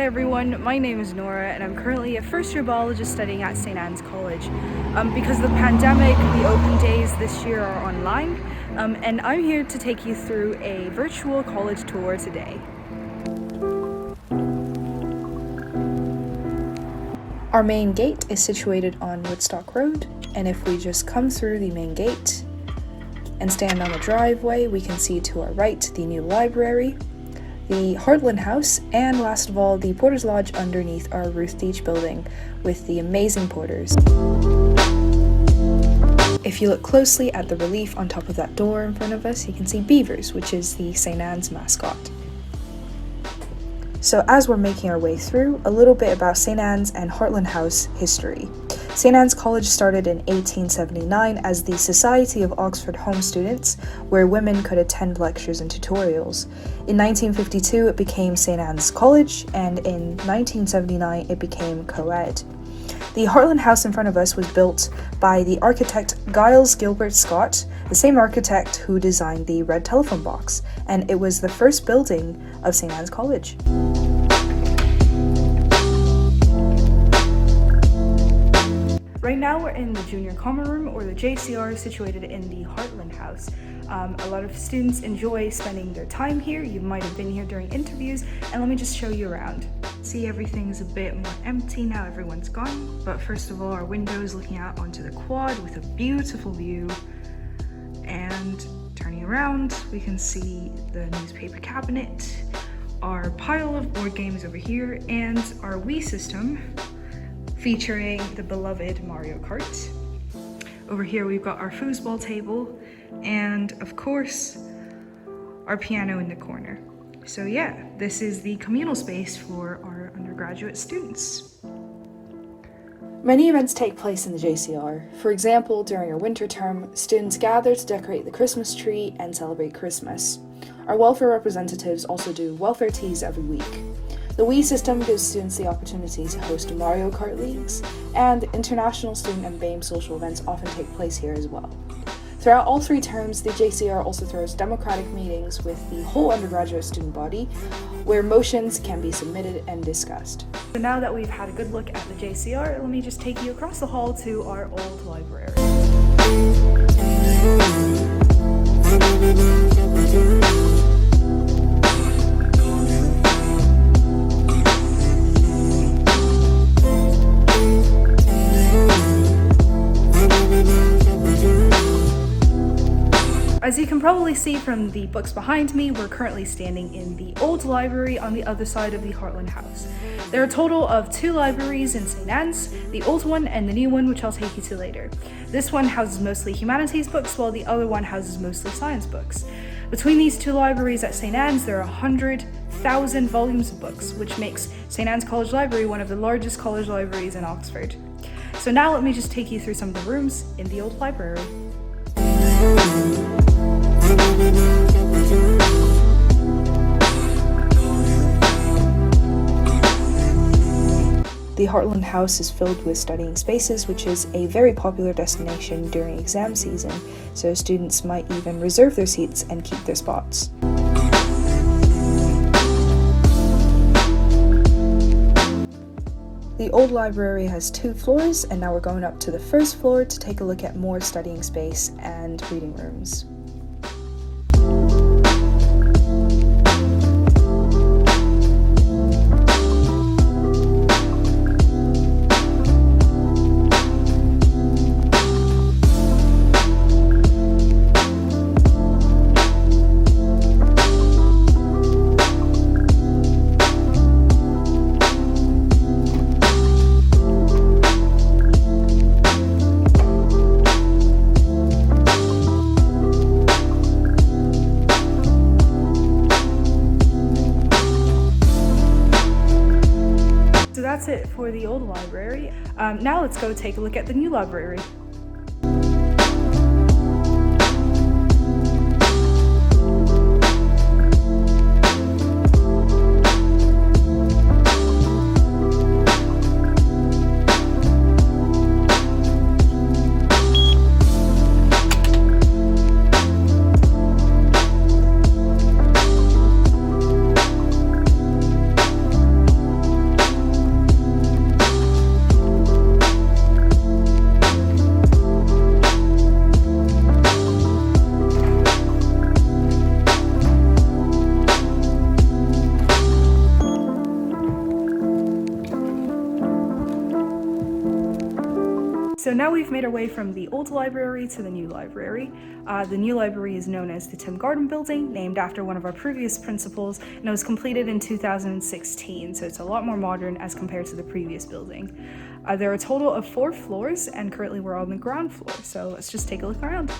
Hi everyone, my name is Nora and I'm currently a first year biologist studying at St. Anne's College. Because of the pandemic, the open days this year are online, and I'm here to take you through a virtual college tour today. Our main gate is situated on Woodstock Road, and if we just come through the main gate and stand on the driveway, we can see to our right the new library, the Hartland house, and last of all, the Porter's Lodge underneath our Ruth Deach building with the amazing porters. If you look closely at the relief on top of that door in front of us, you can see beavers, which is the St. Anne's mascot. So as we're making our way through, a little bit about St. Anne's and Hartland House history. St. Anne's College started in 1879 as the Society of Oxford Home Students, where women could attend lectures and tutorials. In 1952, it became St. Anne's College, and in 1979, it became co-ed. The Hartland House in front of us was built by the architect Giles Gilbert Scott, the same architect who designed the red telephone box, and it was the first building of St. Anne's College. Right now we're in the Junior Common Room, or the JCR, situated in the Hartland House. A lot of students enjoy spending their time here. You might have been here during interviews, and let me just show you around. See, everything's a bit more empty now, everyone's gone. But first of all, our windows looking out onto the quad with a beautiful view. And turning around, we can see the newspaper cabinet, our pile of board games over here, and our Wii system, featuring the beloved Mario Kart. Over here we've got our foosball table and of course our piano in the corner. So yeah, this is the communal space for our undergraduate students. Many events take place in the JCR. For example, during our winter term, students gather to decorate the Christmas tree and celebrate Christmas. Our welfare representatives also do welfare teas every week. The Wii system gives students the opportunity to host Mario Kart leagues, and international student and BAME social events often take place here as well. Throughout all 3 terms, the JCR also throws democratic meetings with the whole undergraduate student body, where motions can be submitted and discussed. So now that we've had a good look at the JCR, let me just take you across the hall to our old library. As you can probably see from the books behind me, we're currently standing in the old library on the other side of the Hartland House. There are a total of 2 libraries in St. Anne's, the old one and the new one, which I'll take you to later. This one houses mostly humanities books, while the other one houses mostly science books. Between these 2 libraries at St. Anne's, there are 100,000 volumes of books, which makes St. Anne's College Library one of the largest college libraries in Oxford. So now let me just take you through some of the rooms in the old library. The Hartland House is filled with studying spaces, which is a very popular destination during exam season, so students might even reserve their seats and keep their spots. The old library has 2 floors, and now we're going up to the first floor to take a look at more studying space and reading rooms. That's it for the old library. Now let's go take a look at the new library. So now we've made our way from the old library to the new library. The new library is known as the Tim Gardam building, named after one of our previous principals, and it was completed in 2016, so it's a lot more modern as compared to the previous building. There are a total of 4 floors, and currently we're on the ground floor, so let's just take a look around.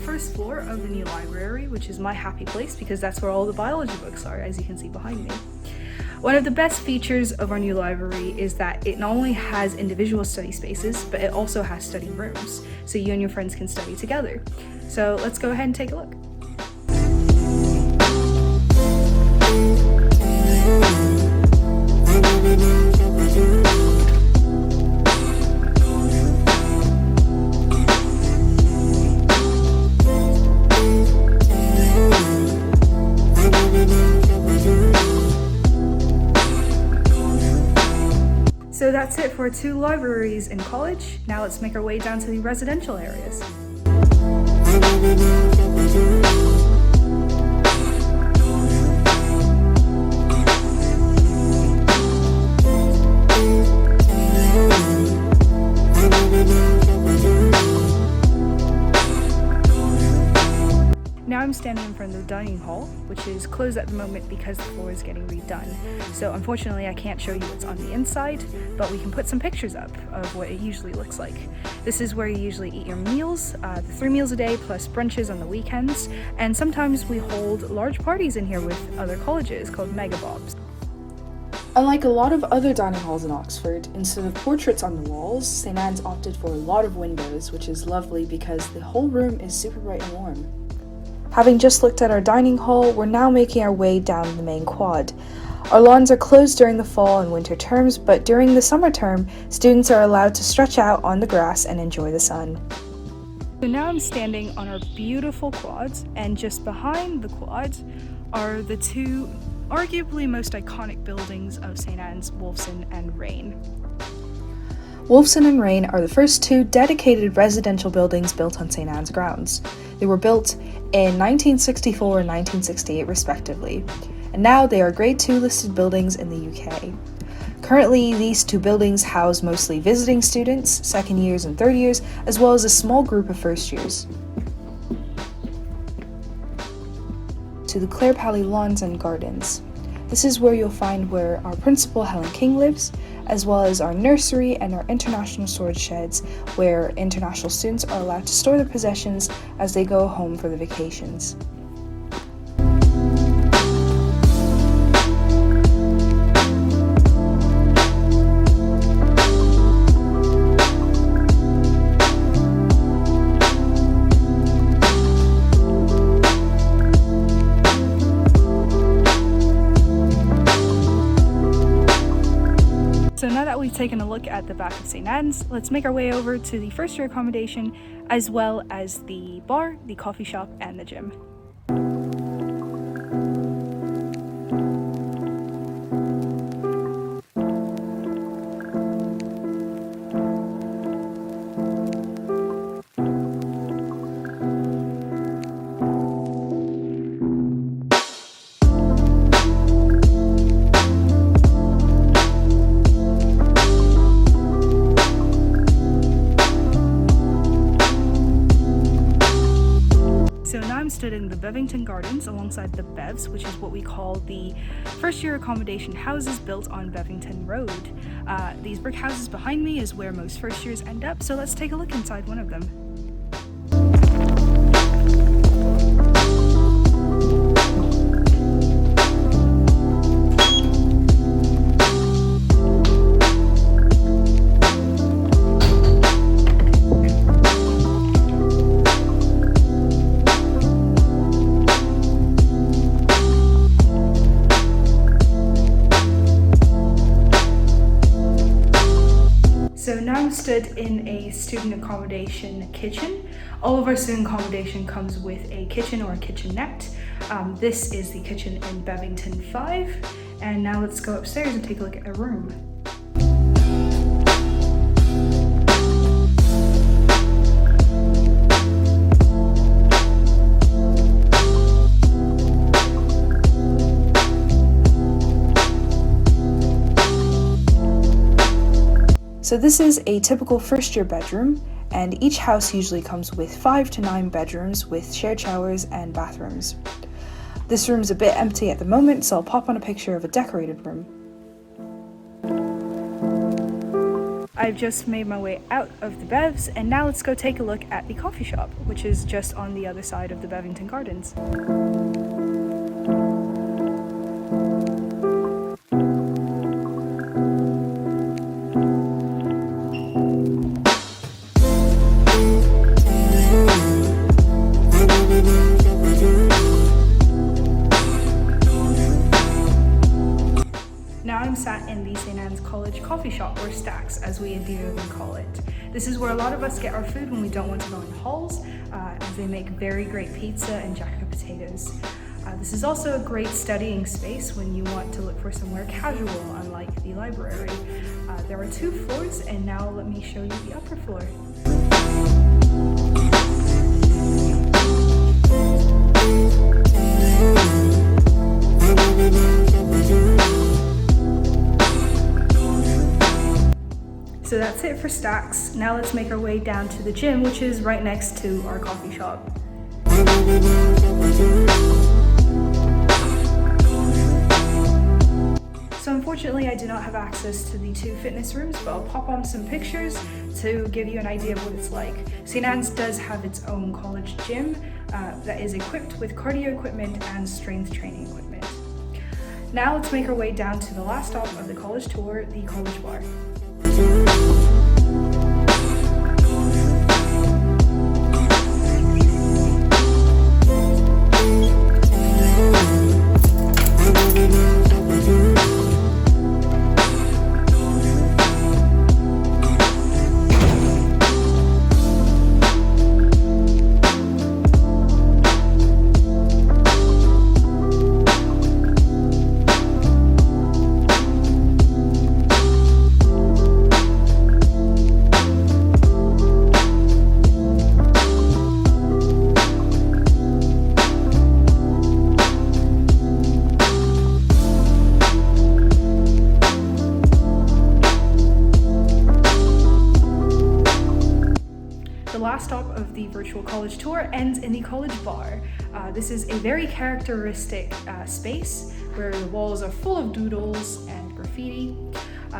First floor of the new library, which is my happy place because that's where all the biology books are, as you can see behind me. One of the best features of our new library is that it not only has individual study spaces, but it also has study rooms, so you and your friends can study together. So let's go ahead and take a look. So that's it for 2 libraries in college. Now let's make our way down to the residential areas. Now I'm standing in front of the dining hall, which is closed at the moment because the floor is getting redone. So unfortunately I can't show you what's on the inside, but we can put some pictures up of what it usually looks like. This is where you usually eat your meals, 3 meals a day plus brunches on the weekends, and sometimes we hold large parties in here with other colleges called megabobs. Unlike a lot of other dining halls in Oxford, instead of portraits on the walls, St. Anne's opted for a lot of windows, which is lovely because the whole room is super bright and warm. Having just looked at our dining hall, we're now making our way down the main quad. Our lawns are closed during the fall and winter terms, but during the summer term, students are allowed to stretch out on the grass and enjoy the sun. So now I'm standing on our beautiful quads, and just behind the quads are the 2 arguably most iconic buildings of St. Anne's, Wolfson and Rayne. Wolfson and Rayne are the first 2 dedicated residential buildings built on St. Anne's grounds. They were built in 1964 and 1968 respectively, and now they are Grade 2 listed buildings in the UK. Currently, these 2 buildings house mostly visiting students, second years and third years, as well as a small group of first years. To the Palley lawns and gardens. This is where you'll find where our principal Helen King lives, as well as our nursery and our international storage sheds, where international students are allowed to store their possessions as they go home for the vacations. that we've taken a look at the back of St. Anne's, let's make our way over to the first year accommodation, as well as the bar, the coffee shop, and the gym. Stood in the Bevington Gardens alongside the Bevs, which is what we call the first year accommodation houses built on Bevington Road. These brick houses behind me is where most first years end up, so let's take a look inside one of them. So now I'm stood in a student accommodation kitchen. All of our student accommodation comes with a kitchen or a kitchenette. This is the kitchen in Bevington 5. And now let's go upstairs and take a look at a room. So this is a typical first year bedroom, and each house usually comes with 5 to 9 bedrooms with shared showers and bathrooms. This room's a bit empty at the moment, so I'll pop on a picture of a decorated room. I've just made my way out of the Bevs, and now let's go take a look at the coffee shop, which is just on the other side of the Bevington Gardens. Now I'm sat in the St. Anne's College coffee shop, or STACS as we endearingly call it. This is where a lot of us get our food when we don't want to go in halls, as they make very great pizza and jacket potatoes. This is also a great studying space when you want to look for somewhere casual, unlike the library. There are 2 floors, and now let me show you the upper floor. So that's it for STACS. Now let's make our way down to the gym, which is right next to our coffee shop. So unfortunately I do not have access to the 2 fitness rooms, but I'll pop on some pictures to give you an idea of what it's like. St. Anne's does have its own college gym that is equipped with cardio equipment and strength training equipment. Now let's make our way down to the last stop of the college tour, the college bar. The last stop of the virtual college tour ends in the college bar. This is a very characteristic space where the walls are full of doodles and graffiti.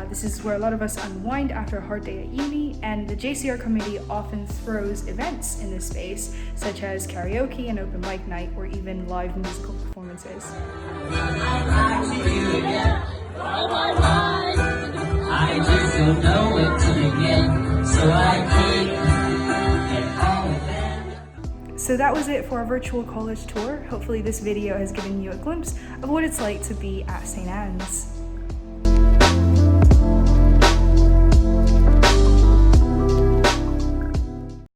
This is where a lot of us unwind after a hard day at uni, and the JCR committee often throws events in this space, such as karaoke and open mic night, or even live musical performances. I just don't know where to begin, so I keep. So that was it for our virtual college tour. Hopefully this video has given you a glimpse of what it's like to be at St. Anne's.